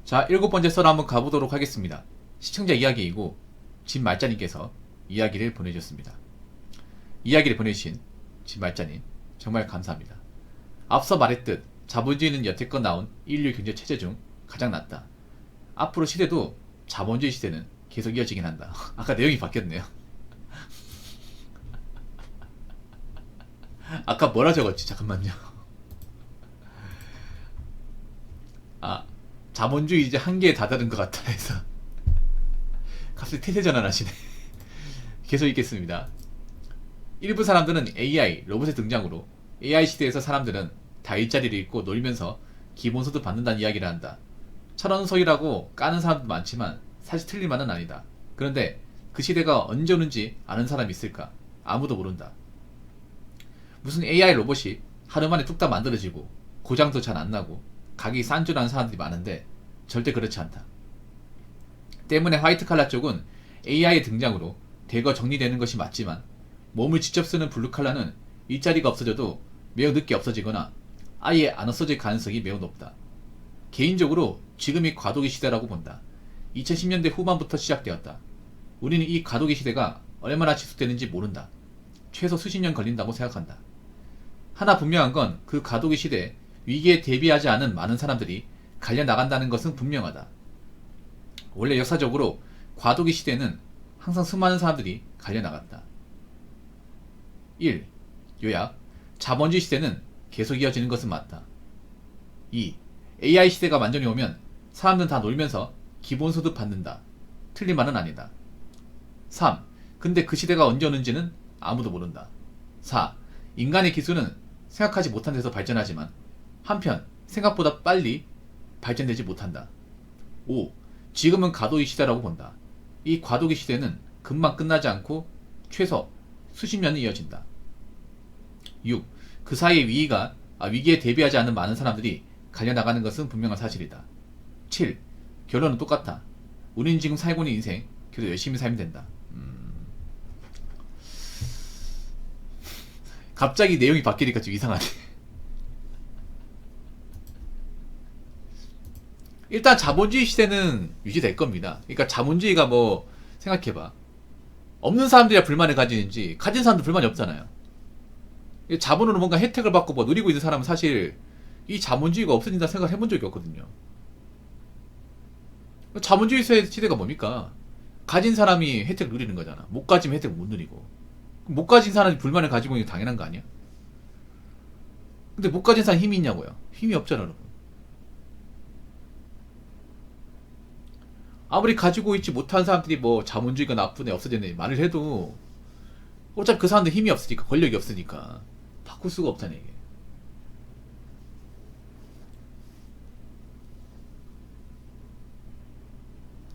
자, 7번째 썰 한번 가보도록 하겠습니다. 시청자 이야기이고 진말자님께서 이야기를 보내주셨습니다. 이야기를 보내주신 진말자님 정말 감사합니다. 앞서 말했듯 자본주의는 여태껏 나온 인류 경제 체제 중 가장 낫다. 앞으로 시대도 자본주의 시대는 계속 이어지긴 한다. 아까 내용이 바뀌었네요. 아까 뭐라 적었지? 잠깐만요. 아, 자본주의 이제 한계에 다다른 것 같다 해서 갑자기 태세 전환하시네. 계속 읽겠습니다. 일부 사람들은 AI, 로봇의 등장으로 AI 시대에서 사람들은 다 일자리를 잃고 놀면서 기본소득 받는다는 이야기를 한다. 철원석이라고 까는 사람도 많지만 사실 틀린 말은 아니다. 그런데 그 시대가 언제 오는지 아는 사람이 있을까? 아무도 모른다. 무슨 AI 로봇이 하루 만에 뚝딱 만들어지고 고장도 잘 안 나고 가격이 싼 줄 아는 사람들이 많은데 절대 그렇지 않다. 때문에 화이트 칼라 쪽은 AI의 등장으로 대거 정리되는 것이 맞지만 몸을 직접 쓰는 블루 칼라는 일자리가 없어져도 매우 늦게 없어지거나 아예 안 없어질 가능성이 매우 높다. 개인적으로 지금이 과도기 시대라고 본다. 2010년대 후반부터 시작되었다. 우리는 이 과도기 시대가 얼마나 지속되는지 모른다. 최소 수십 년 걸린다고 생각한다. 하나 분명한 건 그 과도기 시대에 위기에 대비하지 않은 많은 사람들이 갈려나간다는 것은 분명하다. 원래 역사적으로 과도기 시대는 항상 수많은 사람들이 갈려나갔다. 1. 요약. 자본주의 시대는 계속 이어지는 것은 맞다. 2. AI 시대가 완전히 오면 사람들은 다 놀면서 기본소득 받는다. 틀린 말은 아니다. 3. 근데 그 시대가 언제 오는지는 아무도 모른다. 4. 인간의 기술은 생각하지 못한 데서 발전하지만 한편 생각보다 빨리 발전되지 못한다. 5. 지금은 과도기 시대라고 본다. 이 과도기 시대는 금방 끝나지 않고 최소 수십 년은 이어진다. 6. 그 사이에 위기에 대비하지 않은 많은 사람들이 갈려나가는 것은 분명한 사실이다. 7. 결론은 똑같아. 우리는 지금 살고 있는 인생 계속 열심히 살면 된다. 갑자기 내용이 바뀌니까 좀 이상하네. 일단 자본주의 시대는 유지될 겁니다. 그러니까 자본주의가 뭐 생각해봐. 없는 사람들이야 불만을 가지는지 가진 사람도 불만이 없잖아요. 자본으로 뭔가 혜택을 받고 뭐 누리고 있는 사람은 사실 이 자본주의가 없어진다 생각을 해본 적이 없거든요. 자본주의 시대가 뭡니까? 가진 사람이 혜택을 누리는 거잖아. 못 가지면 혜택을 못 누리고. 못 가진 사람이 불만을 가지고 있는 게 당연한 거 아니야? 근데 못 가진 사람이 힘이 있냐고요? 힘이 없잖아, 여러분. 아무리 가지고 있지 못한 사람들이 뭐 자본주의가 나쁘네 없어졌네 말을 해도 어차피 그 사람들 힘이 없으니까, 권력이 없으니까 바꿀 수가 없다는 얘기예요.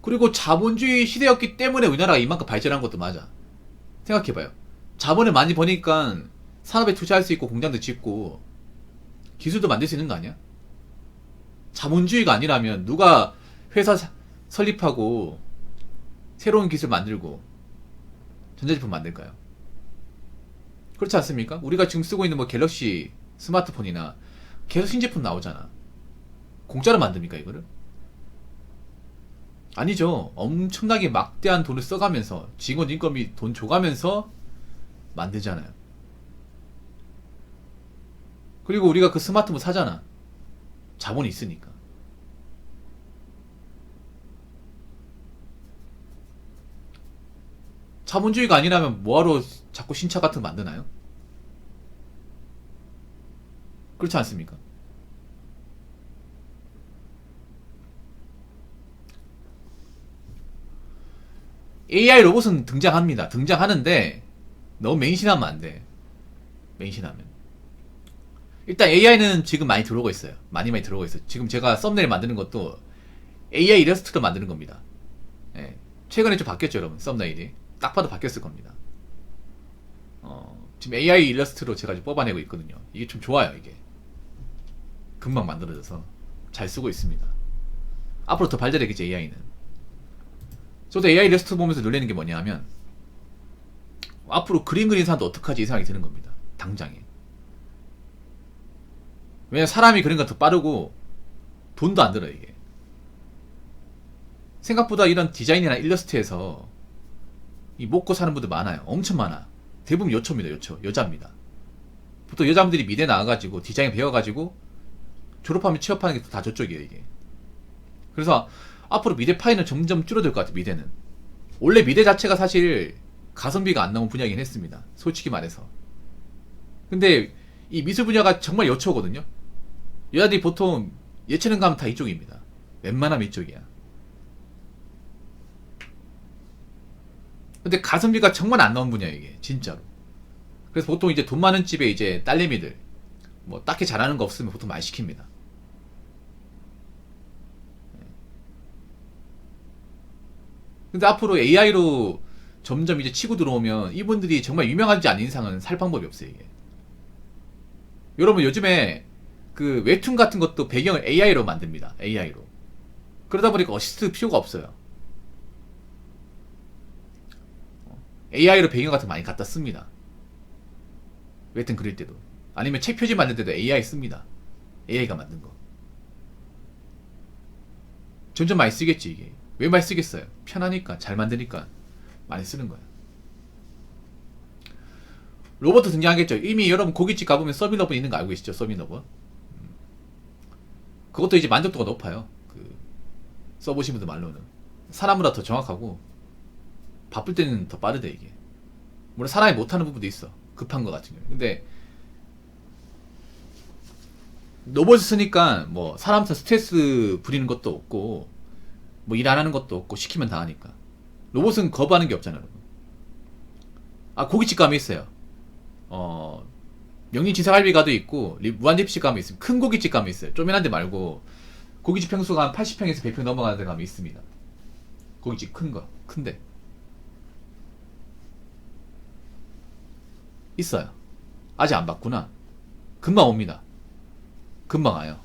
그리고 자본주의 시대였기 때문에 우리나라가 이만큼 발전한 것도 맞아. 생각해봐요. 자본을 많이 버니까 산업에 투자할 수 있고 공장도 짓고 기술도 만들 수 있는 거 아니야? 자본주의가 아니라면 누가 회사 설립하고 새로운 기술 만들고 전자제품 만들까요? 그렇지 않습니까? 우리가 지금 쓰고 있는 뭐 갤럭시 스마트폰이나 계속 신제품 나오잖아. 공짜로 만듭니까 이거를? 아니죠. 엄청나게 막대한 돈을 써가면서 직원 인건비 돈 줘가면서 만들잖아요. 그리고 우리가 그 스마트폰 사잖아. 자본이 있으니까. 자본주의가 아니라면 뭐하러 자꾸 신차 같은 거 만드나요? 그렇지 않습니까? AI 로봇은 등장합니다. 등장하는데 너무 맹신하면 안 돼. 맹신하면. 일단 AI는 지금 많이 들어오고 있어요. 많이 들어오고 있어요. 지금 제가 썸네일 만드는 것도 AI 일러스트도 만드는 겁니다. 예. 최근에 좀 바뀌었죠, 여러분. 썸네일이. 딱 봐도 바뀌었을 겁니다. 지금 AI 일러스트로 제가 지금 뽑아내고 있거든요. 이게 좀 좋아요, 이게. 금방 만들어져서 잘 쓰고 있습니다. 앞으로 더 발전되겠지, AI는. 저도 AI 일러스트 보면서 놀라는 게 뭐냐 하면 앞으로 그림 그리는 사람도 어떡하지 이 생각이 드는 겁니다. 당장에. 왜냐면 사람이 그린 건 더 빠르고 돈도 안 들어요, 이게. 생각보다 이런 디자인이나 일러스트에서 이 먹고 사는 분들 많아요. 엄청 많아. 대부분 여초입니다. 여초. 여자입니다. 보통 여자분들이 미대 나와가지고 디자인 배워가지고 졸업하면 취업하는 게 다 저쪽이에요, 이게. 그래서 앞으로 미대 파이는 점점 줄어들 것 같아요, 미대는. 원래 미대 자체가 사실 가성비가 안 나온 분야이긴 했습니다. 솔직히 말해서. 근데 이 미술 분야가 정말 여초거든요. 여자들이 보통 예체능 가면 다 이쪽입니다. 웬만하면 이쪽이야. 근데 가성비가 정말 안 나온 분야예요, 이게. 진짜로. 그래서 보통 이제 돈 많은 집에 이제 딸내미들, 뭐 딱히 잘하는 거 없으면 보통 많이 시킵니다. 근데 앞으로 AI로 점점 이제 치고 들어오면 이분들이 정말 유명하지 않은 이상은 살 방법이 없어요, 이게. 여러분 요즘에 그 웹툰 같은 것도 배경을 AI로 만듭니다. AI로. 그러다 보니까 어시스트 필요가 없어요. AI로 배경 같은 거 많이 갖다 씁니다. 웹툰 그릴 때도. 아니면 책 표지 만들 때도 AI 씁니다. AI가 만든 거. 점점 많이 쓰겠지, 이게. 왜 많이 쓰겠어요? 편하니까, 잘 만드니까 많이 쓰는 거예요. 로봇도 등장하겠죠. 이미 여러분 고깃집 가보면 서비너브 있는 거 알고 계시죠? 서비너브. 그것도 이제 만족도가 높아요. 그 써보신 분들 말로는. 사람보다 더 정확하고 바쁠 때는 더 빠르대, 이게. 물론 사람이 못하는 부분도 있어. 급한 거 같은 경우. 근데 로봇을 쓰니까 뭐 사람한테 스트레스 부리는 것도 없고 뭐 일 안 하는 것도 없고 시키면 다 하니까. 로봇은 거부하는 게 없잖아요, 여러분. 아, 고깃집 가면 있어요. 명륜지사갈비 가도 있고 무한리필식 가면 있어요. 큰 고깃집 가면 있어요. 쪼매난 데 말고 고깃집 평수가 한 80평에서 100평 넘어가는 데 가면 있습니다. 고깃집 큰 거, 큰데 있어요. 아직 안 봤구나. 금방 옵니다. 금방 와요.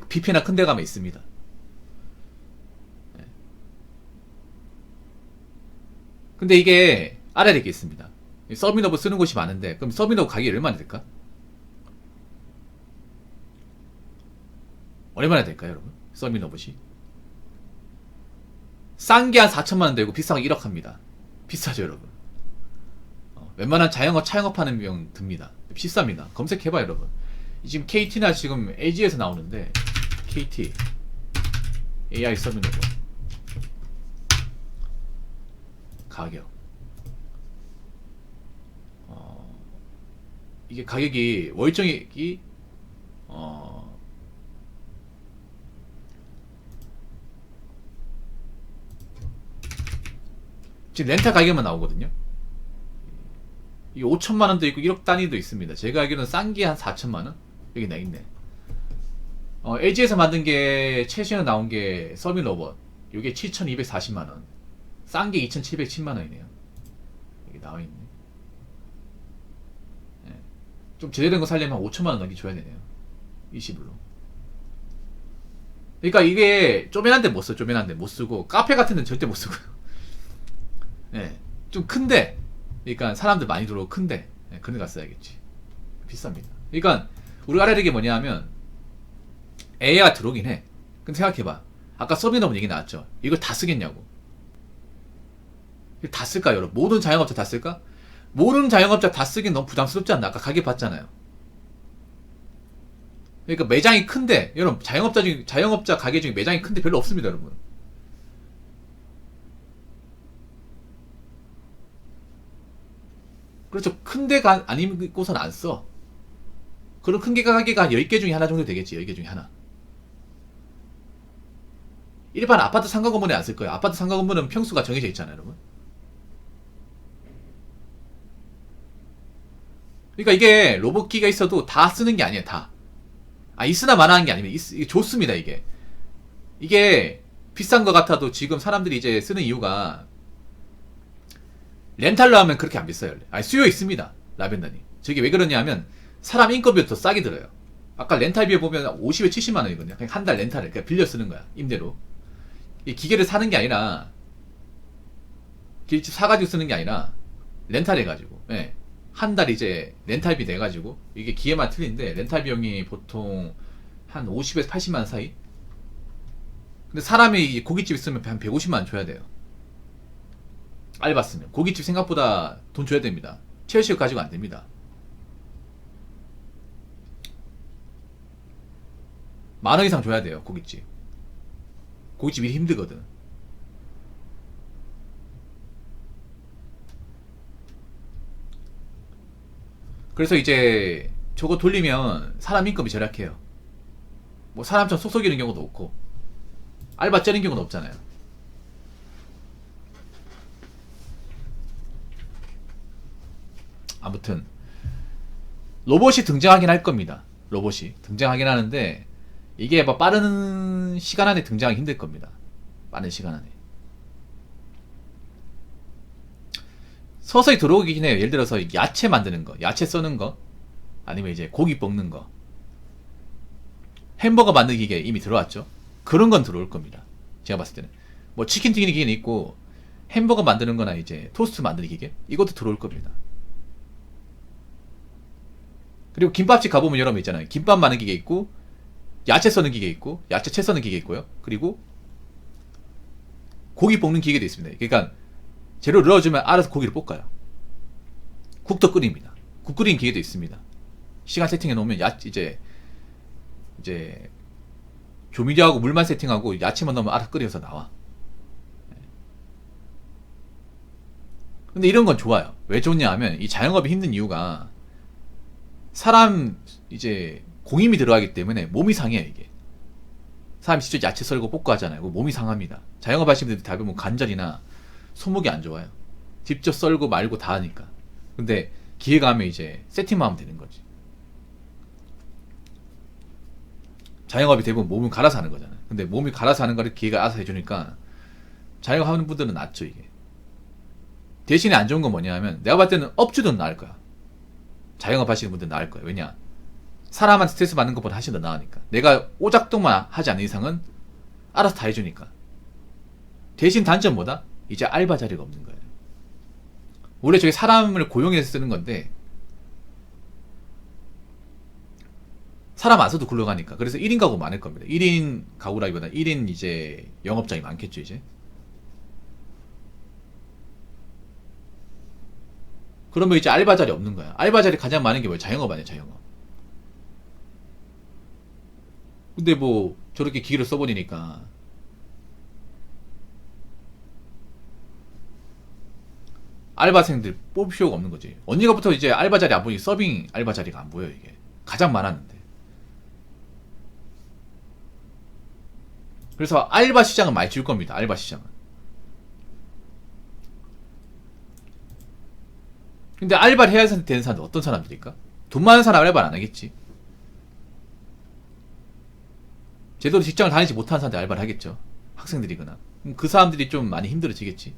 뷔페나 큰 데 가면 있습니다. 근데 이게 알아야 될 게 있습니다. 서비너브 쓰는 곳이 많은데 그럼 서비너브 가격이 얼마나 될까? 얼마나 될까요, 여러분? 서비너브시 싼 게 한 4천만원 되고 비싼 거 1억 합니다. 비싸죠, 여러분. 웬만한 자영업 차영업하는 비용 듭니다. 비쌉니다. 검색해봐요, 여러분. 지금 KT나 지금 LG에서 나오는데 KT AI 서비너브 가격. 이게 가격이 월정액이 지금 렌탈 가격만 나오거든요. 이게 5천만원도 있고 1억 단위도 있습니다. 제가 알기로는 싼 게 한 4천만원? 여기 나있네. LG에서 만든 게 최신에 나온 게 서비너버. 이게 7,240만원. 싼 게 2,710만원이네요. 여기 나와있네. 네. 좀 제대로 된 거 살려면 5천만원 넘게 줘야 되네요. 20불로. 그러니까 이게 쪼매난데 못 써. 쪼매난데 못 쓰고 카페 같은 데는 절대 못 쓰고요. 네. 좀 큰데, 그러니까 사람들 많이 들어오고 큰데, 네, 그런 데 가서 써야겠지. 비쌉니다. 그러니까 우리가 알아야 될 게 뭐냐 하면 AI가 들어오긴 해. 근데 생각해봐. 아까 서비너브 얘기 나왔죠. 이걸 다 쓰겠냐고. 이걸 다 쓸까, 여러분? 모든 자영업자 다 쓸까? 모든 자영업자 다 쓰긴 너무 부담스럽지 않나? 아까 가게 봤잖아요. 그러니까 매장이 큰데, 여러분, 자영업자 가게 중에 매장이 큰데 별로 없습니다, 여러분. 그렇죠. 큰 데가 아니고선 안 써. 그럼 큰 가게가 10개 중에 하나 정도 되겠지. 10개 중에 하나. 일반 아파트 상가 건물에 안 쓸 거예요. 아파트 상가 건물은 평수가 정해져 있잖아요, 여러분. 그러니까 이게 로봇기가 있어도 다 쓰는 게 아니에요, 다. 있으나 마나한 게 아니면 이게 좋습니다, 이게. 이게 비싼 거 같아도 지금 사람들이 이제 쓰는 이유가 렌탈로 하면 그렇게 안 비싸요. 수요 있습니다, 라벤더님. 저게 왜 그러냐 하면 사람 인건비가 더 싸게 들어요. 아까 렌탈비에 보면 50에 70만원이거든요. 그냥 한 달 렌탈을 그냥 빌려 쓰는 거야, 임대로. 이 기계를 사는 게 아니라 길집 사가지고 쓰는 게 아니라 렌탈 해가지고, 예. 한 달 이제 렌탈비 내가지고, 이게 기계만 틀린데 렌탈 비용이 보통 한 50에서 80만원 사이. 근데 사람이 고깃집 있으면 한 150만 줘야 돼요. 알바 쓰면. 고깃집 생각보다 돈 줘야 됩니다. 체어식 가지고 안 됩니다. 만 원 이상 줘야 돼요, 고깃집. 고깃집 일이 힘들거든. 그래서 이제 저거 돌리면 사람 인건비 절약해요. 뭐 사람처럼 속 속이는 경우도 없고 알바 째는 경우는 없잖아요. 아무튼 로봇이 등장하긴 할 겁니다. 로봇이 등장하긴 하는데 이게 뭐 빠른 시간 안에 등장하기 힘들 겁니다. 빠른 시간 안에 서서히 들어오긴 해요. 예를 들어서 야채 만드는 거, 야채 써는 거, 아니면 이제 고기 볶는 거, 햄버거 만드는 기계 이미 들어왔죠. 그런 건 들어올 겁니다. 제가 봤을 때는 뭐 치킨 튀기는 기계는 있고 햄버거 만드는 거나 이제 토스트 만드는 기계 이것도 들어올 겁니다. 그리고 김밥집 가보면 여러분 있잖아요. 김밥 만드는 기계 있고 야채 써는 기계 있고 야채 채 써는 기계 있고요. 그리고 고기 볶는 기계도 있습니다. 그러니까 재료 넣어주면 알아서 고기를 볶아요. 국도 끓입니다. 국 끓이는 기계도 있습니다. 시간 세팅해 놓으면 이제 조미료하고 물만 세팅하고 야채만 넣으면 알아서 끓여서 나와. 근데 이런 건 좋아요. 왜 좋냐 하면 이 자영업이 힘든 이유가 사람 이제 공임이 들어가기 때문에 몸이 상해요. 이게 사람이 직접 야채 썰고 볶고 하잖아요. 몸이 상합니다. 자영업 하시는 분들이 다 보면 관절이나 손목이 안 좋아요. 직접 썰고 말고 다 하니까. 근데 기회가 하면 이제 세팅만 하면 되는 거지. 자영업이 대부분 몸을 갈아서 하는 거잖아요. 근데 몸이 갈아서 하는 거를 기회가 알아서 해주니까 자영업 하는 분들은 낫죠. 이게 대신에 안 좋은 건 뭐냐 하면 내가 봤을 때는 업주들은 나을 거야. 자영업 하시는 분들은 나을 거야. 왜냐, 사람한테 스트레스 받는 것보다 훨씬 더 나으니까. 내가 오작동만 하지 않는 이상은 알아서 다 해주니까. 대신 단점 뭐다? 이제 알바 자리가 없는 거예요. 원래 저게 사람을 고용해서 쓰는 건데 사람 안 써도 굴러가니까. 그래서 1인 가구 많을 겁니다. 1인 가구라기보다 1인 이제 영업장이 많겠죠. 이제 그러면 이제 알바 자리 없는 거야. 알바 자리 가장 많은 게 뭐야? 자영업 아니야, 자영업. 근데 뭐 저렇게 기계를 써버리니까 알바생들 뽑을 필요가 없는 거지. 언니가부터 이제 알바 자리 안 보니 서빙 알바 자리가 안 보여. 이게 가장 많았는데. 그래서 알바 시장은 많이 줄 겁니다. 알바 시장은. 근데 알바를 해야 되는 사람들 어떤 사람들일까? 돈 많은 사람 알바를 안 하겠지. 제대로 직장을 다니지 못하는 사람들 알바를 하겠죠. 학생들이거나. 그 사람들이 좀 많이 힘들어지겠지.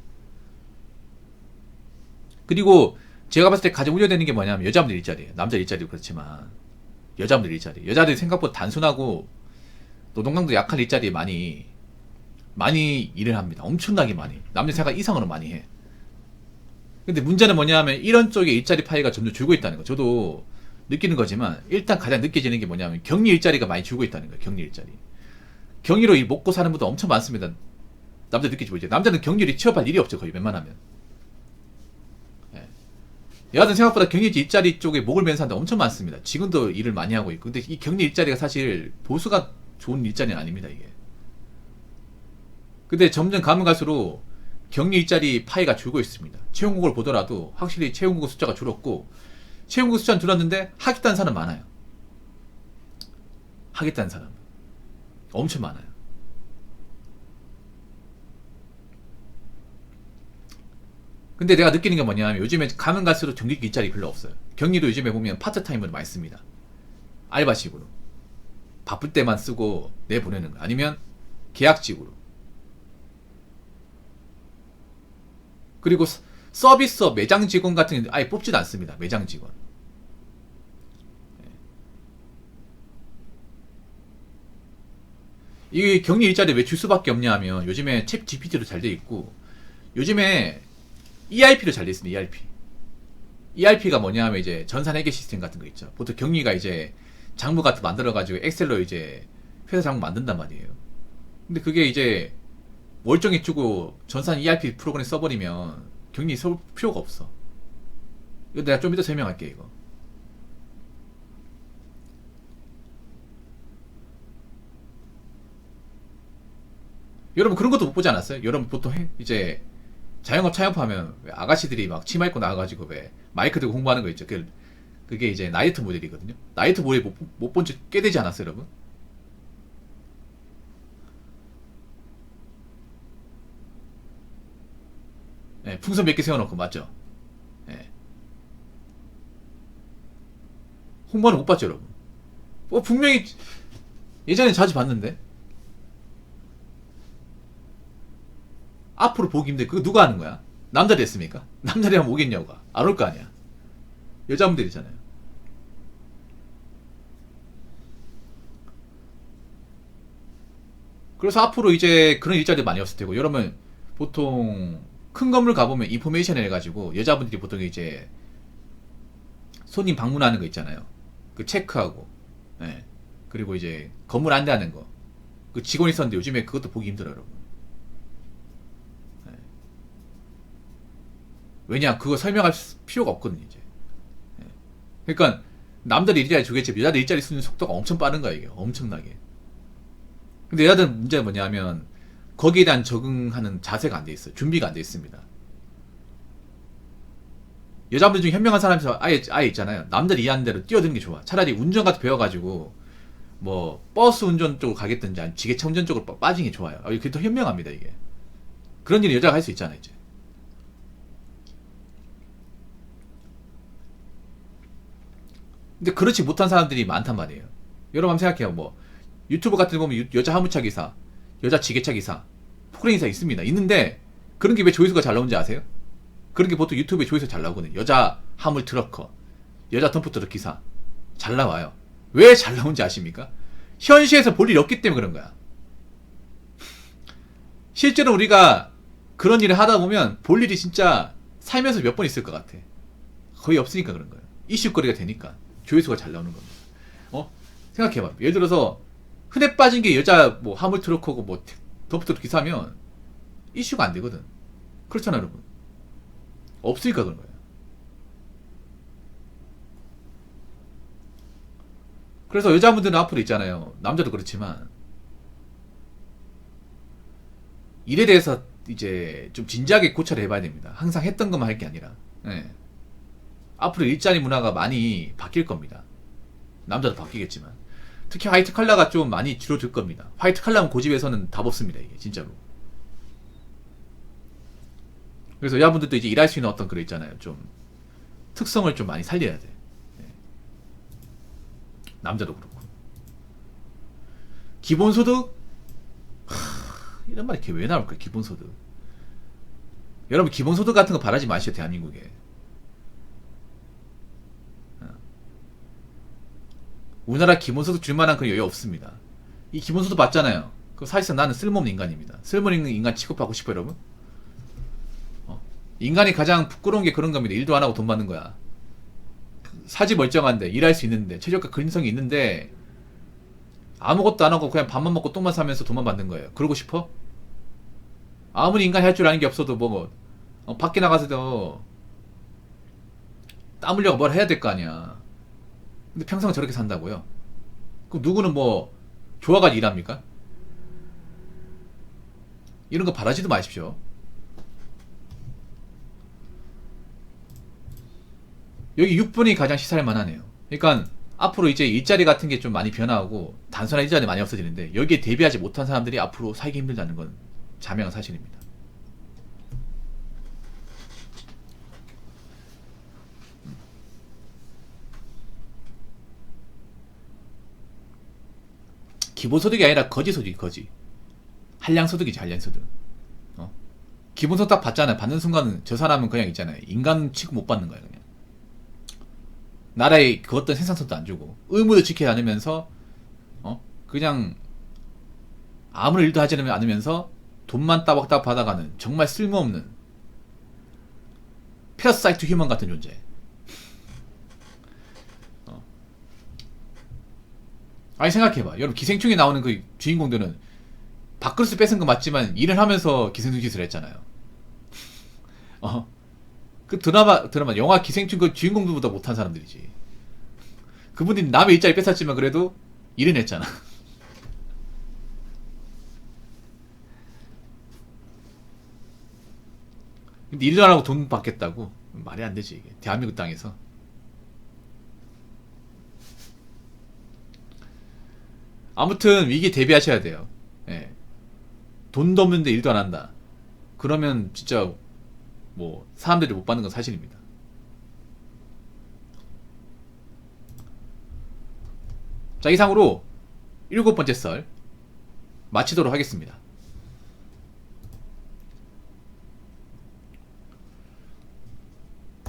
그리고 제가 봤을 때 가장 우려되는 게 뭐냐면 여자분들 일자리예요. 남자 일자리도 그렇지만 여자분들 일자리. 여자들이 생각보다 단순하고 노동강도 약한 일자리에 많이 일을 합니다. 엄청나게 많이. 남자 생각 이상으로 많이 해. 근데 문제는 뭐냐면 이런 쪽에 일자리 파이가 점점 줄고 있다는 거. 저도 느끼는 거지만 일단 가장 느껴지는 게 뭐냐면 격리 일자리가 많이 줄고 있다는 거예요. 격리 일자리. 격리로 먹고 사는 분도 엄청 많습니다. 남자 느끼지 이제 남자는 격리를 취업할 일이 없죠. 거의 웬만하면. 예. 여하튼 생각보다 격리 일자리 쪽에 목을 매는 사람들 엄청 많습니다. 지금도 일을 많이 하고 있고. 근데 이 격리 일자리가 사실 보수가 좋은 일자리는 아닙니다. 이게. 근데 점점 가면 갈수록 격리 일자리 파이가 줄고 있습니다. 채용국을 보더라도 확실히 채용국 숫자가 줄었고, 채용국 숫자는 줄었는데 하겠다는 사람 많아요. 하겠다는 사람 엄청 많아요. 근데 내가 느끼는 게 뭐냐면 요즘에 가면 갈수록 격리 일자리 별로 없어요. 격리도 요즘에 보면 파트타임으로 많이 씁니다. 알바식으로 바쁠 때만 쓰고 내보내는 거, 아니면 계약직으로. 그리고 서비스업 매장 직원 같은 경우는 아예 뽑지도 않습니다. 매장 직원. 이 격리 일자리 왜 줄 수밖에 없냐 하면 요즘에 챗 GPT로 잘 돼 있고, 요즘에 ERP로 잘 돼 있습니다. ERP. ERP가 뭐냐 하면 이제 전산회계 시스템 같은 거 있죠. 보통 격리가 이제 장부 같은 거 만들어가지고 엑셀로 이제 회사 장부 만든단 말이에요. 근데 그게 이제 월정액 주고 전산 ERP 프로그램 써버리면 격리 쏠 필요가 없어. 이거 내가 좀 이따 설명할게 이거. 여러분 그런 것도 못 보지 않았어요? 여러분 보통 이제 자영업 창업하면 왜 아가씨들이 막 치마 입고 나와가지고 왜 마이크 들고 홍보하는 거 있죠? 그게 이제 나이트 모델이거든요. 나이트 모델 못 본 지 꽤 되지 않았어요, 여러분? 네, 풍선 몇 개 세워놓고 맞죠? 네. 홍보는 못 봤죠, 여러분? 분명히 예전에 자주 봤는데 앞으로 보기 힘들. 그거 누가 하는 거야? 남자리 했습니까? 남자리 하면 오겠냐고. 안 올 거 아니야. 여자분들이잖아요. 그래서 앞으로 이제 그런 일자리 많이 없을 테고, 여러분 보통 큰 건물 가보면 인포메이션 해가지고 여자분들이 보통 이제 손님 방문하는 거 있잖아요. 그 체크하고, 예. 그리고 이제 건물 안내하는 거. 그 직원 있었는데 요즘에 그것도 보기 힘들어요, 여러분. 예. 왜냐, 그거 설명할 필요가 없거든요, 이제. 예. 그러니까 남들 일자리 주겠지, 여자들 일자리 쓰는 속도가 엄청 빠른 거야, 이게. 엄청나게. 근데 여자들 문제가 뭐냐면 거기에 대한 적응하는 자세가 안 돼 있어요. 준비가 안 돼 있습니다. 여자분들 중에 현명한 사람이 아예 있잖아요. 남들 이해하는 대로 뛰어드는 게 좋아. 차라리 운전 같은 거 배워가지고 뭐 버스 운전 쪽으로 가겠든지 아니면 지게차 운전 쪽으로 빠지는 게 좋아요. 그게 더 현명합니다, 이게. 그런 일은 여자가 할 수 있잖아요, 이제. 근데 그렇지 못한 사람들이 많단 말이에요. 여러분 한번 생각해요. 뭐 유튜브 같은 거 보면 여자 화물차 기사, 여자 지게차 기사, 포크레인 기사 있습니다. 있는데 그런 게 왜 조회수가 잘 나오는지 아세요? 그런 게 보통 유튜브에 조회수 잘 나오거든요. 여자 화물 트럭커, 여자 덤프 트럭 기사 잘 나와요. 왜 잘 나오는지 아십니까? 현시에서 볼 일이 없기 때문에 그런 거야. 실제로 우리가 그런 일을 하다 보면 볼 일이 진짜 살면서 몇 번 있을 것 같아. 거의 없으니까 그런 거예요. 이슈거리가 되니까 조회수가 잘 나오는 겁니다. 생각해봐. 예를 들어서 흔해 빠진 게 여자 뭐 화물 트럭하고 뭐 덤프 트럭 기사면 이슈가 안 되거든. 그렇잖아, 여러분. 없으니까 그런 거예요. 그래서 여자분들은 앞으로 있잖아요. 남자도 그렇지만 일에 대해서 이제 좀 진지하게 고찰을 해봐야 됩니다. 항상 했던 것만 할 게 아니라. 네. 앞으로 일자리 문화가 많이 바뀔 겁니다. 남자도 바뀌겠지만. 특히 화이트 칼라가 좀 많이 줄어들 겁니다. 화이트 칼라면 고집에서는 답 없습니다, 이게 진짜로. 그래서 여자분들도 이제 일할 수 있는 어떤 그런 있잖아요. 좀 특성을 좀 많이 살려야 돼. 네. 남자도 그렇고. 기본소득? 이런 말이 왜 나올까요? 기본소득. 여러분 기본소득 같은 거 바라지 마시오, 대한민국에. 우리나라 기본소득 줄 만한 그런 여유 없습니다. 이 기본소득 받잖아요. 그 사실상 나는 쓸모없는 인간입니다. 쓸모없는 인간 취급하고 싶어요, 여러분? 인간이 가장 부끄러운 게 그런 겁니다. 일도 안 하고 돈 받는 거야. 사지 멀쩡한데, 일할 수 있는데, 최저가 근성이 있는데, 아무것도 안 하고 그냥 밥만 먹고 똥만 싸면서 돈만 받는 거예요. 그러고 싶어? 아무리 인간이 할 줄 아는 게 없어도 밖에 나가서도 땀 흘려고 뭘 해야 될 거 아니야. 근데 평생 저렇게 산다고요? 그럼 누구는 좋아가지고 일합니까? 이런 거 바라지도 마십시오. 여기 6분이 가장 시사할 만하네요. 그러니까 앞으로 이제 일자리 같은 게 좀 많이 변화하고 단순한 일자리 많이 없어지는데 여기에 대비하지 못한 사람들이 앞으로 살기 힘들다는 건 자명한 사실입니다. 기본소득이 아니라 거지소득이 거지. 한량소득이지, 한량소득. 기본소득 딱 받잖아요. 받는 순간은 저 사람은 그냥 있잖아요. 인간 취급 못 받는 거야, 그냥. 나라에 그 어떤 생산성도 안 주고 의무도 지키지 않으면서 그냥 아무런 일도 하지 않으면서 돈만 따박따박 받아가는 정말 쓸모없는 패러사이트 휴먼 같은 존재. 아니 생각해봐. 여러분 기생충에 나오는 그 주인공들은 밥그릇을 뺏은 거 맞지만 일을 하면서 기생충짓을 했잖아요. 그 드라마 영화 기생충 그 주인공들보다 못한 사람들이지. 그분이 남의 일자리 뺏었지만 그래도 일은 했잖아. 근데 일도 안 하고 돈 받겠다고? 말이 안 되지, 이게. 대한민국 땅에서. 아무튼 위기 대비하셔야 돼요. 예. 돈도 없는데 일도 안 한다. 그러면 진짜 뭐 사람들이 못 받는 건 사실입니다. 자, 이상으로 7번째 썰 마치도록 하겠습니다.